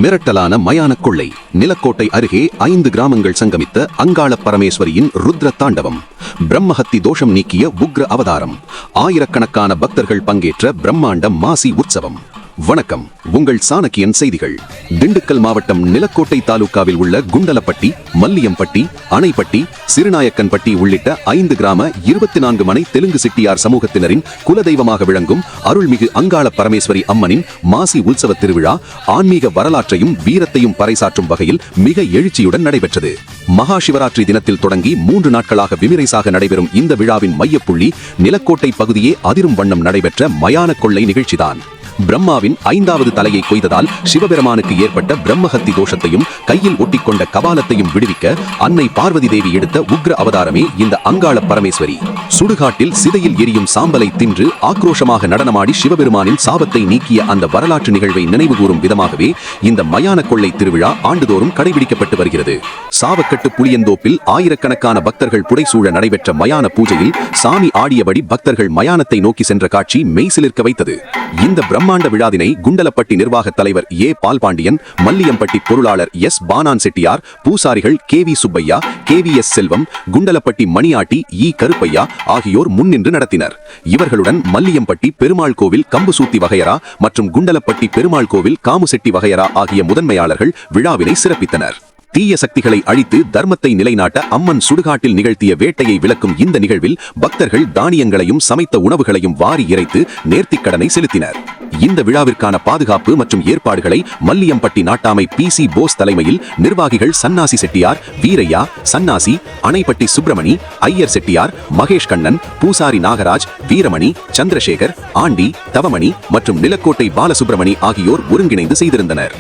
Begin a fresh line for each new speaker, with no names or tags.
மிரட்டலான மயான கொள்ளை. நிலக்கோட்டை அருகே 5 கிராமங்கள் சங்கமித்த அங்காள பரமேஸ்வரியின் ருத்ர தாண்டவம். பிரம்மஹத்தி தோஷம் நீக்கிய உக்ர அவதாரம். ஆயிரக்கணக்கான பக்தர்கள் பங்கேற்ற பிரம்மாண்ட மாசி உற்சவம். வணக்கம், உங்கள் சாணக்கியன் செய்திகள். திண்டுக்கல் மாவட்டம் நிலக்கோட்டை தாலுகாவில் உள்ள குண்டலப்பட்டி, மல்லியம்பட்டி, அணைப்பட்டி, சிறுநாயக்கன்பட்டி உள்ளிட்ட 5 கிராம 24 மனை தெலுங்கு சிட்டியார் சமூகத்தினரின் குலதெய்வமாக விளங்கும் அருள்மிகு அங்காள பரமேஸ்வரி அம்மனின் மாசி உற்சவ திருவிழா ஆன்மீக வரலாற்றையும் வீரத்தையும் பறைசாற்றும் வகையில் மிக எழுச்சியுடன் நடைபெற்றது. மகா சிவராத்திரி தினத்தில் தொடங்கி 3 நாட்களாக விமிரைசாக நடைபெறும் இந்த விழாவின் மையப்புள்ளி நிலக்கோட்டை பகுதியே அதிரும் வண்ணம் நடைபெற்ற மயான கொள்ளை நிகழ்ச்சிதான். பிரம்மாவின் 5வது தலையை கொய்ததால் சிவபெருமானுக்கு ஏற்பட்ட பிரம்மஹத்தி தோஷத்தையும் கையில் ஒட்டிக்கொண்ட கபாலத்தையும் விடுவிக்க அன்னை பார்வதி தேவி எடுத்த உக்ர அவதாரமே இந்த அங்காள பரமேஸ்வரி. சுடுகாட்டில் சிதையில் எரியும் சாம்பலை தின்று ஆக்ரோஷமாக நடனமாடி சிவபெருமானின் சாபத்தை நீக்கிய அந்த வரலாற்று நிகழ்வை நினைவுகூரும் விதமாகவே இந்த மயான கொள்ளை திருவிழா ஆண்டுதோறும் கடைபிடிக்கப்பட்டு வருகிறது. சாவக்கட்டு புளியந்தோப்பில் ஆயிரக்கணக்கான பக்தர்கள் புடைசூழ நடைபெற்ற மயான பூஜையில் சாமி ஆடியபடி பக்தர்கள் மயானத்தை நோக்கி சென்ற காட்சி மெய்சிலிர்க்க வைத்தது. இந்த பிரம்மாண்ட விழாவினை குண்டலப்பட்டி நிர்வாக தலைவர் ஏ பால்பாண்டியன், மல்லியம்பட்டி பொருளாளர் எஸ் பானான் செட்டியார், பூசாரிகள் KV சுப்பையா, KVS செல்வம், குண்டலப்பட்டி மணியாட்டி ஈ கருப்பையா ஆகியோர் முன்னின்று நடத்தினர். இவர்களுடன் மல்லியம்பட்டி பெருமாள் கோவில் கம்புசூத்தி வகையரா மற்றும் குண்டலப்பட்டி பெருமாள் கோவில் காமுசெட்டி வகையரா ஆகிய முதன்மையாளர்கள் விழாவினை சிறப்பித்தனர். தீய சக்திகளை அழித்து தர்மத்தை நிலைநாட்ட அம்மன் சுடுகாட்டில் நிகழ்த்திய வேட்டையை விளக்கும் இந்த நிகழ்வில் பக்தர்கள் தானியங்களையும் சமைத்த உணவுகளையும் வாரி இறைத்து நேர்த்திக்கடனை செலுத்தினர். இந்த விழாவிற்கான பாதுகாப்பு மற்றும் ஏற்பாடுகளை மல்லியம்பட்டி நாட்டாமை PC போஸ் தலைமையில் நிர்வாகிகள் சன்னாசி செட்டியார், வீரையா, சன்னாசி, அணைப்பட்டி சுப்பிரமணி, ஐயர் செட்டியார், மகேஷ் கண்ணன், பூசாரி நாகராஜ், வீரமணி, சந்திரசேகர், ஆண்டி, தவமணி மற்றும் நிலக்கோட்டை பாலசுப்பிரமணி ஆகியோர் ஒருங்கிணைந்து செய்திருந்தனர்.